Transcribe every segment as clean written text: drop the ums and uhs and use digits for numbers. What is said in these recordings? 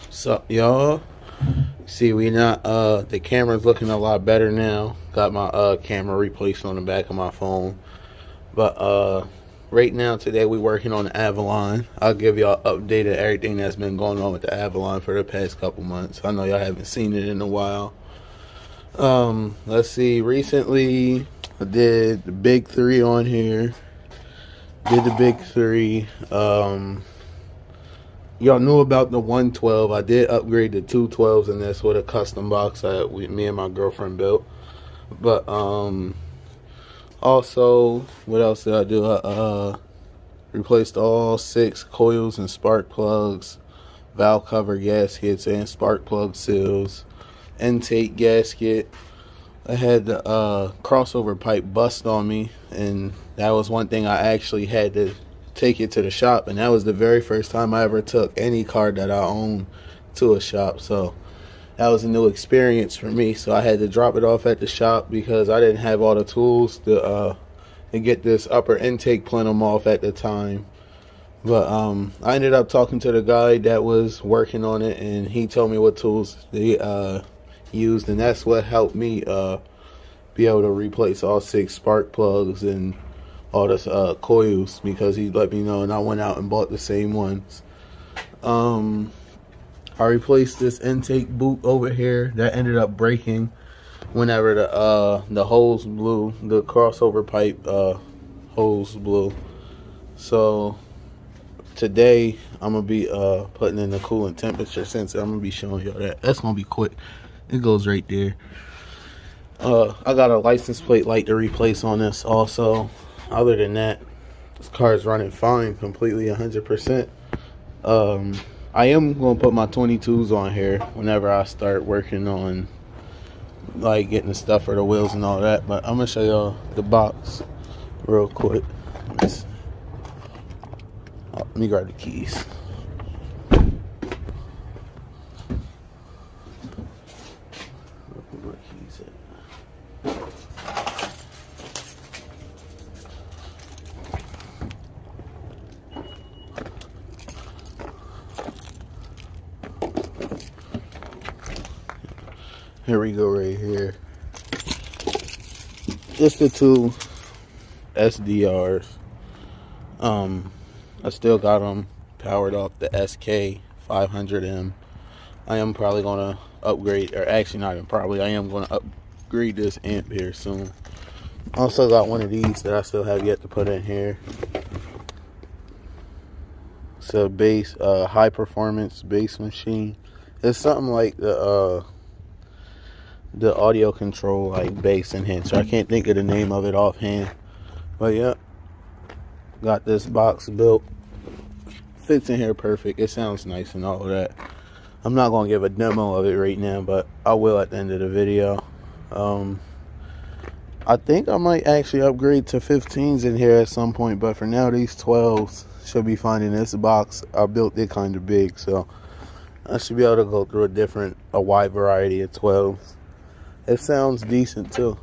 So y'all see, we not the camera's looking a lot better now. Got my camera replaced on the back of my phone. But right now today we working on the Avalon. I'll give y'all an update of everything that's been going on with the Avalon for the past couple months. I know y'all haven't seen it in a while. Let's see, recently I did the big 3 on here. Did the big 3. Y'all knew about the 112. I did upgrade to 212s, and that's with a custom box that me and my girlfriend built. But also, what else did I do? I replaced all 6 coils and spark plugs, valve cover gaskets, and spark plug seals, intake gasket. I had the crossover pipe bust on me, and that was one thing I actually had to take it to the shop, and that was the very first time I ever took any car that I own to a shop. So that was a new experience for me. So I had to drop it off at the shop because I didn't have all the tools to get this upper intake plenum off at the time. But I ended up talking to the guy that was working on it, and he told me what tools they used, and that's what helped me be able to replace all 6 spark plugs and all this coils, because he let me know, and I went out and bought the same ones. I replaced this intake boot over here that ended up breaking whenever the hose blew, the crossover pipe hose blew. So today I'm gonna be putting in the coolant temperature sensor. I'm gonna be showing y'all that. That's gonna be quick. It goes right there. I got a license plate light to replace on this also. Other than that, this car is running fine, completely 100%. I am going to put my 22s on here whenever I start working on like getting the stuff for the wheels and all that. But I'm going to show y'all the box real quick. Let me grab the keys. Here we go right here. Just the 2 Sdrs. I still got them powered off the SK 500M. I am probably going to upgrade, or actually not even probably, I am going to upgrade this amp here soon. Also got one of these that I still have yet to put in here. It's a bass, high performance bass machine. It's something like the audio control, like bass enhancer. I can't think of the name of it offhand, but yeah, got this box built. Fits in here perfect. It sounds nice and all of that. I'm not gonna give a demo of it right now, but I will at the end of the video. I think I might actually upgrade to 15s in here at some point, but for now these 12s should be fine in this box. I built it kind of big, so I should be able to go through a wide variety of 12s. It sounds decent too.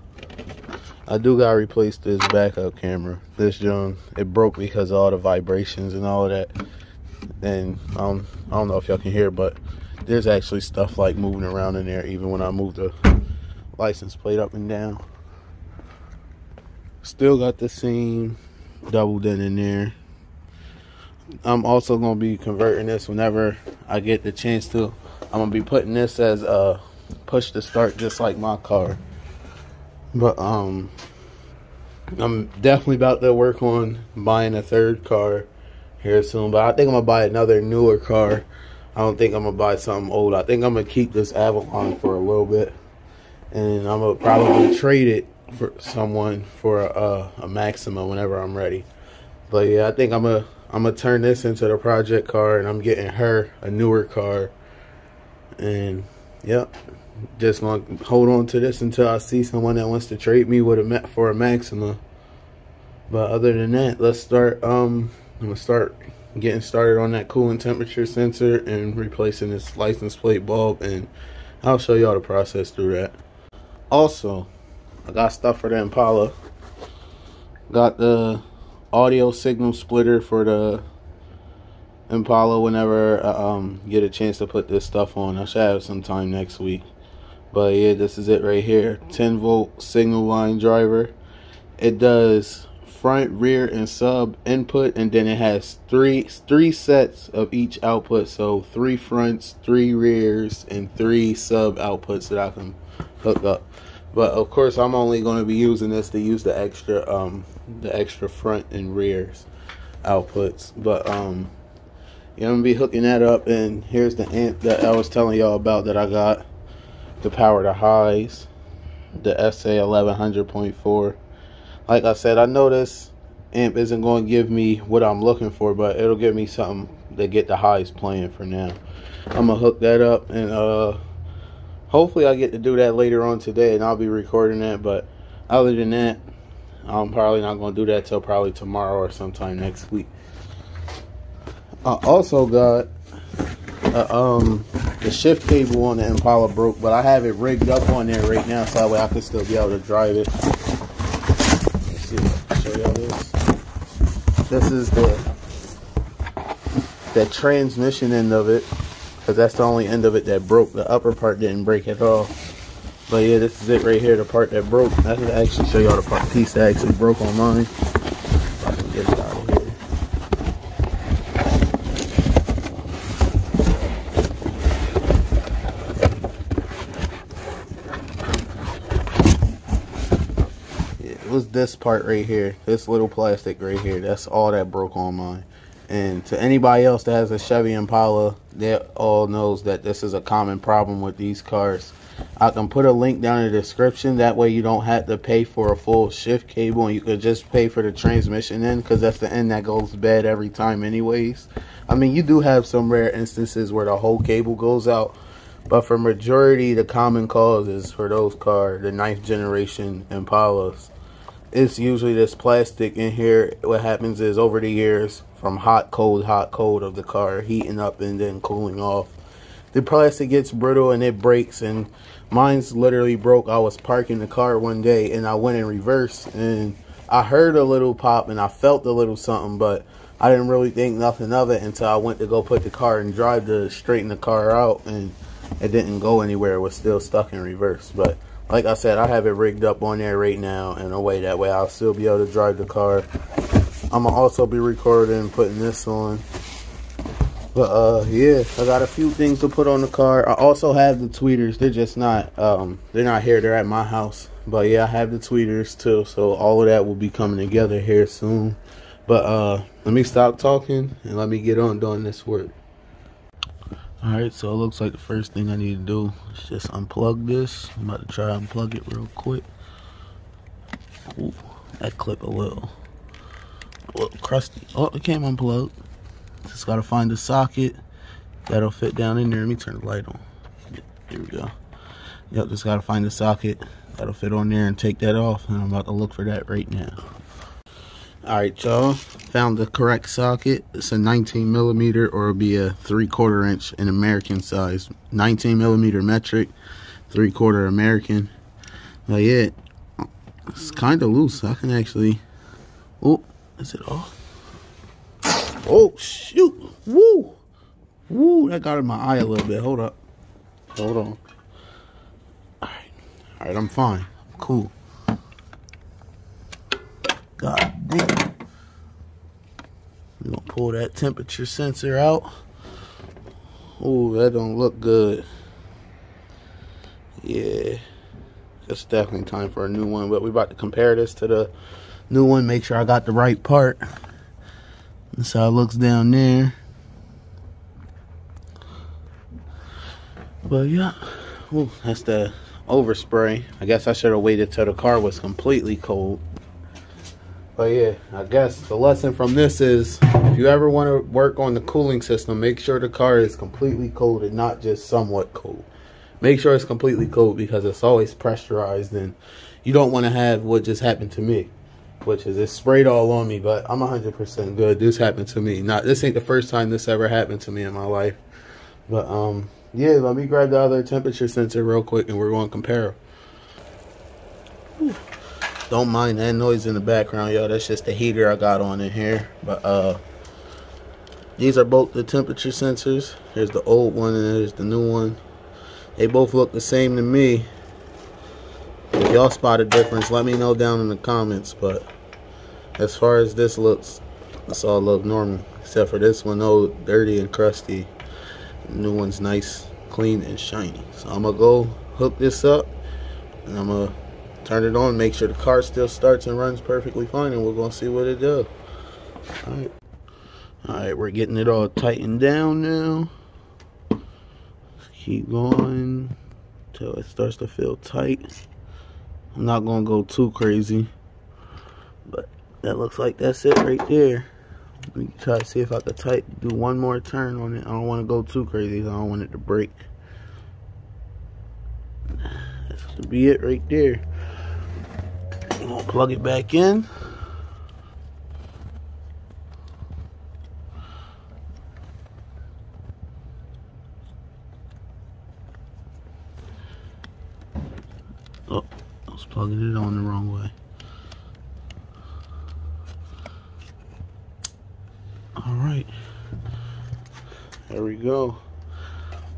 I do gotta replace this backup camera. This John, it broke because of all the vibrations and all of that. And I don't know if y'all can hear, but there's actually stuff like moving around in there even when I move the license plate up and down. Still got the same doubled in there. I'm also gonna be converting this whenever I get the chance to. I'm gonna be putting this as a push to start, just like my car. But I'm definitely about to work on buying a 3rd car here soon. But I think I'm gonna buy another newer car. I don't think I'm gonna buy something old. I think I'm gonna keep this Avalon for a little bit, and I'm gonna probably trade it for someone for a Maxima whenever I'm ready. But yeah, I think I'm gonna turn this into the project car, and I'm getting her a newer car. And yep, just gonna hold on to this until I see someone that wants to trade me with for a Maxima. But other than that, let's start. I'm gonna start getting started on that coolant temperature sensor and replacing this license plate bulb, and I'll show y'all the process through that. Also, I got stuff for the Impala. Got the audio signal splitter for the Impala whenever I get a chance to put this stuff on. I should have some time next week. But yeah, this is it right here. 10 volt signal line driver. It does front, rear, and sub input, and then it has three sets of each output. So 3 fronts, 3 rears, and 3 sub outputs that I can hook up. But of course, I'm only going to be using this to use the extra front and rears outputs. But I'm gonna be hooking that up, and here's the amp that I was telling y'all about that I got to power the highs, the SA 1100.4. Like I said, I know this amp isn't going to give me what I'm looking for, but it'll give me something to get the highs playing for now. I'm gonna hook that up, and hopefully I get to do that later on today, and I'll be recording that. But other than that, I'm probably not going to do that till probably tomorrow or sometime next week. I also got the shift cable on the Impala broke, but I have it rigged up on there right now, so that way I can still be able to drive it. Let's see, I'll show y'all this. This is the transmission end of it, because that's the only end of it that broke. The upper part didn't break at all. But yeah, this is it right here, the part that broke. I can actually show y'all the piece that actually broke on mine. If I can get it out of here. It was this part right here, this little plastic right here. That's all that broke on mine. And to anybody else that has a Chevy Impala, they all knows that this is a common problem with these cars. I can put a link down in the description, that way you don't have to pay for a full shift cable, and you could just pay for the transmission end, because that's the end that goes bad every time anyways. I mean, you do have some rare instances where the whole cable goes out, but for majority, the common cause is for those cars, the 9th generation Impalas. It's usually this plastic in here. What happens is, over the years, from hot cold of the car heating up and then cooling off, the plastic gets brittle and it breaks. And mine's literally broke. I was parking the car one day and I went in reverse, and I heard a little pop and I felt a little something, but I didn't really think nothing of it until I went to go put the car in drive to straighten the car out, and it didn't go anywhere. It was still stuck in reverse. But like I said, I have it rigged up on there right now in a way that way I'll still be able to drive the car. I'm gonna also be recording and putting this on. But yeah, I got a few things to put on the car. I also have the tweeters. They're just not they're not here, they're at my house. But yeah, I have the tweeters too, so all of that will be coming together here soon. But let me stop talking and let me get on doing this work. Alright, so it looks like the first thing I need to do is just unplug this. I'm about to try to unplug it real quick. Ooh, that clip a little crusty. Oh, it came unplugged. Just gotta find the socket that'll fit down in there. Let me turn the light on. Here we go. Yep, just gotta find the socket that'll fit on there and take that off, and I'm about to look for that right now. Alright, y'all, found the correct socket. It's a 19 millimeter, or it'll be a 3/4 inch in American size. 19 millimeter metric, 3/4 American. But yeah, it's kind of loose. I can actually, oh, is it off? Oh shoot! Woo! Woo! That got in my eye a little bit. Hold up. Hold on. Alright, I'm fine. I'm cool. God damn. We're gonna pull that temperature sensor out. Oh, that don't look good. Yeah. It's definitely time for a new one. But we're about to compare this to the new one. Make sure I got the right part. That's how it looks down there. But yeah. Ooh, that's the overspray. I guess I should have waited till the car was completely cold. But yeah, I guess the lesson from this is, if you ever want to work on the cooling system, make sure the car is completely cold and not just somewhat cold. Make sure it's completely cold, because it's always pressurized, and you don't want to have what just happened to me, which is it sprayed all on me. But I'm 100% good. This happened to me. This ain't the first time this ever happened to me in my life. But yeah, let me grab the other temperature sensor real quick and we're going to compare. Whew. Don't mind that noise in the background, y'all. That's just the heater I got on in here. But These are both the temperature sensors. Here's the old one and there's the new one. They both look the same to me. If y'all spot a difference, let me know down in the comments. But as far as this looks, this all look normal. Except for this one, oh, dirty and crusty. The new one's nice, clean, and shiny. So I'm gonna go hook this up and I'm gonna turn it on, make sure the car still starts and runs perfectly fine, and we're gonna see what it does. Alright, we're getting it all tightened down now. Let's keep going until it starts to feel tight. I'm not gonna go too crazy, but that looks like that's it right there. Let me try to see if I could do one more turn on it. I don't want to go too crazy, so I don't want it to break. That's gonna be it right there. I'm gonna plug it back in. Oh, I was plugging it on the wrong way. Alright, there we go.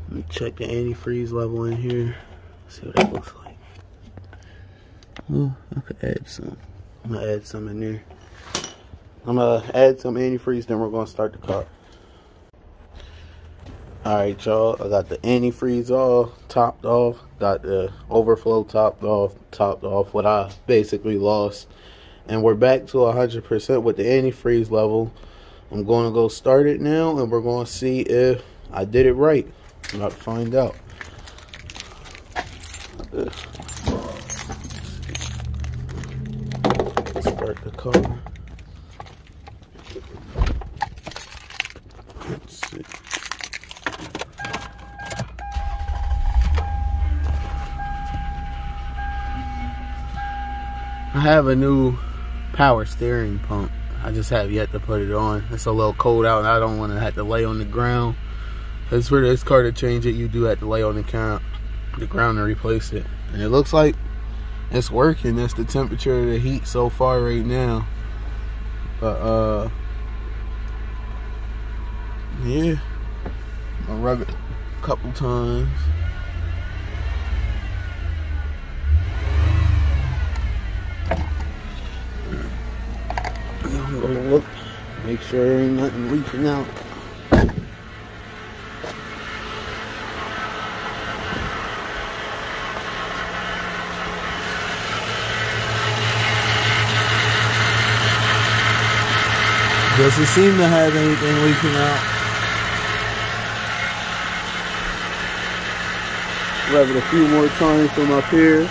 Let me check the antifreeze level in here. See what that looks like. Oh, I could add some. I'm gonna add some in there. I'm gonna add some antifreeze, then we're gonna start the car. Alright, y'all, I got the antifreeze all topped off, got the overflow topped off what I basically lost, and we're back to 100% with the antifreeze level. I'm going to go start it now, and we're going to see if I did it right. I'm about to find out. Start the car. Let's see. I have a new power steering pump. I just have yet to put it on. It's a little cold out and I don't want to have to lay on the ground. As for this car to change it, you do have to lay on the ground to replace it. And it looks like it's working. That's the temperature of the heat so far right now. But yeah, I'll rub it a couple times. I'm gonna look, make sure there ain't nothing leaking out. Doesn't seem to have anything leaking out. Rub it a few more times from up here.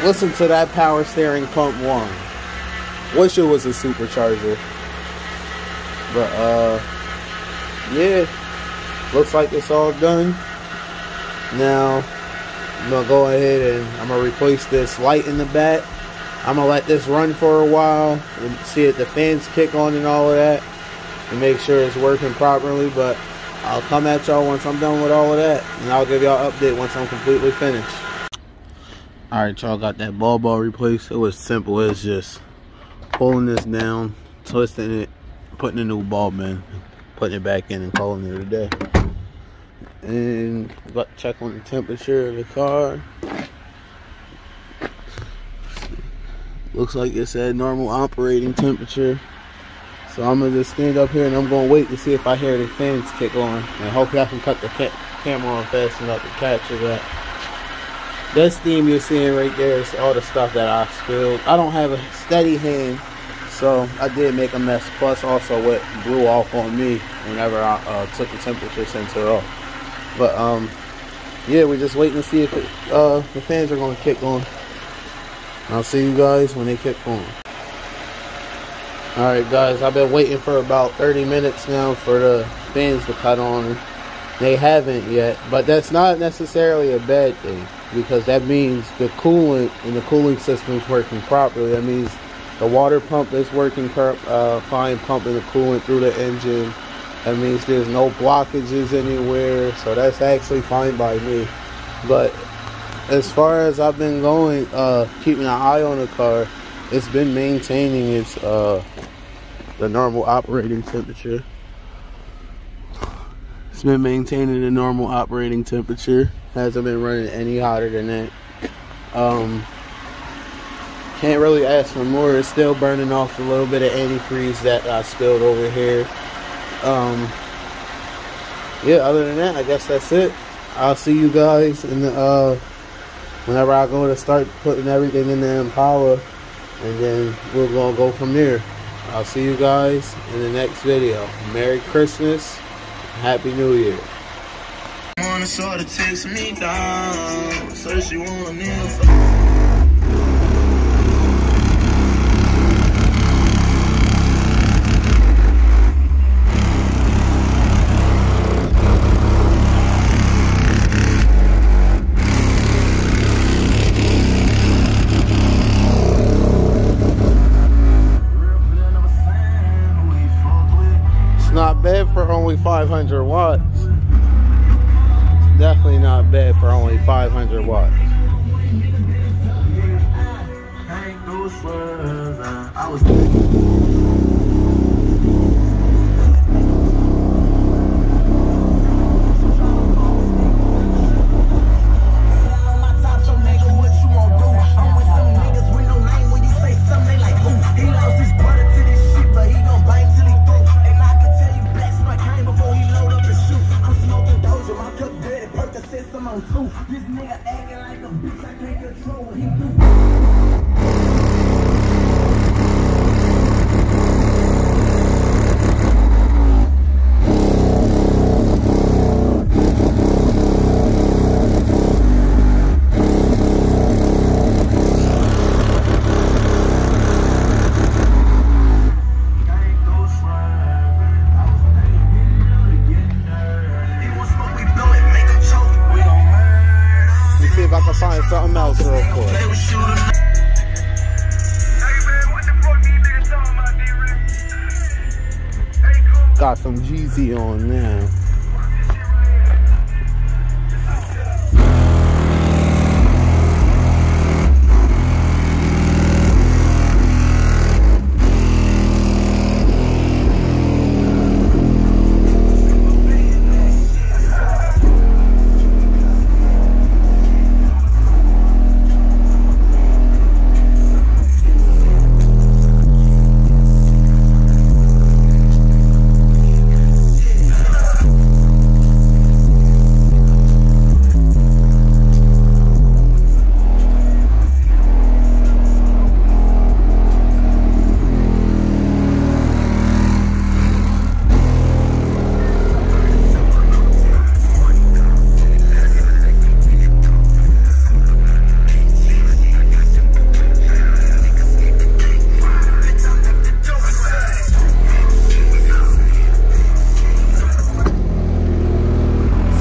Listen to that power steering pump one. Wish it was a supercharger. But yeah, looks like it's all done. Now I'm gonna go ahead and I'm gonna replace this light in the back. I'm gonna let this run for a while and see if the fans kick on and all of that, and make sure it's working properly. But I'll come at y'all once I'm done with all of that, and I'll give y'all an update once I'm completely finished. Alright, y'all, got that ball replaced. It was simple. It's just pulling this down, twisting it, putting a new bulb in, putting it back in, and calling it a day. And about to check on the temperature of the car. Looks like it's at normal operating temperature. So I'm gonna just stand up here and I'm gonna wait to see if I hear the fans kick on, and hopefully I can cut the camera on fast enough to capture that. That steam you're seeing right there is all the stuff that I spilled. I don't have a steady hand, so I did make a mess. Plus also what blew off on me whenever I took the temperature sensor off. But yeah, we're just waiting to see if the fans are going to kick on. I'll see you guys when they kick on. Alright guys, I've been waiting for about 30 minutes now for the fans to cut on. They haven't yet, but that's not necessarily a bad thing, because that means the coolant in the cooling system is working properly. That means the water pump is working fine, pumping the coolant through the engine. That means there's no blockages anywhere, so that's actually fine by me. But As far as I've been going, keeping an eye on the car, it's been maintaining its the normal operating temperature. It's been maintaining the normal operating temperature. Hasn't been running any hotter than that. Can't really ask for more. It's still burning off a little bit of antifreeze that I spilled over here. Yeah, other than that, I guess that's it. I'll see you guys in the whenever I go to start putting everything in the Impala, and then we're gonna go from there. I'll see you guys in the next video. Merry Christmas, Happy New Year. Wanna sort of takes me down, so she wanna kneel. Not bad for only 500 watts. Definitely not bad for only 500 watts. This nigga acting like a bitch, I can't control what he do. If I can find something else real quick. Got some Jeezy on now.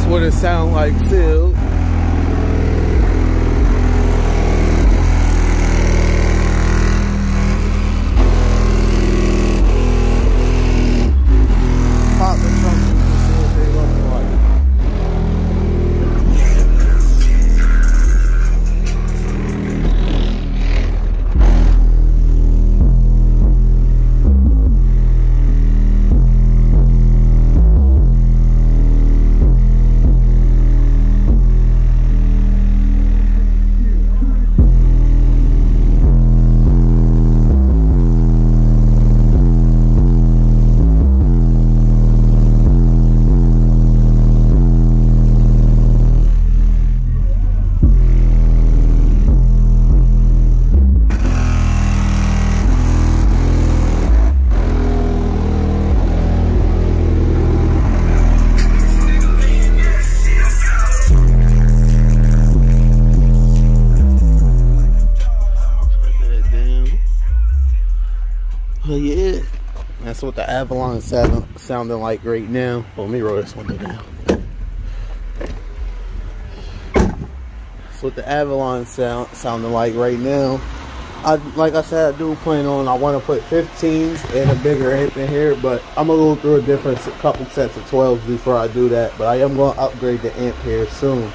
What it sound like still. Pop the trunk and see what they look like. But yeah, that's what the Avalon is sounding like right now. Let me roll this window down. That's what the Avalon sounding like right now. Like I said, I do plan on, I want to put 15s and a bigger amp in here, but I'm going to go through a couple sets of 12s before I do that. But I am going to upgrade the amp here soon.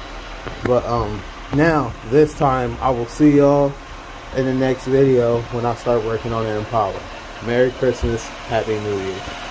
But Now, this time, I will see y'all in the next video when I start working on the Impala. Merry Christmas, Happy New Year.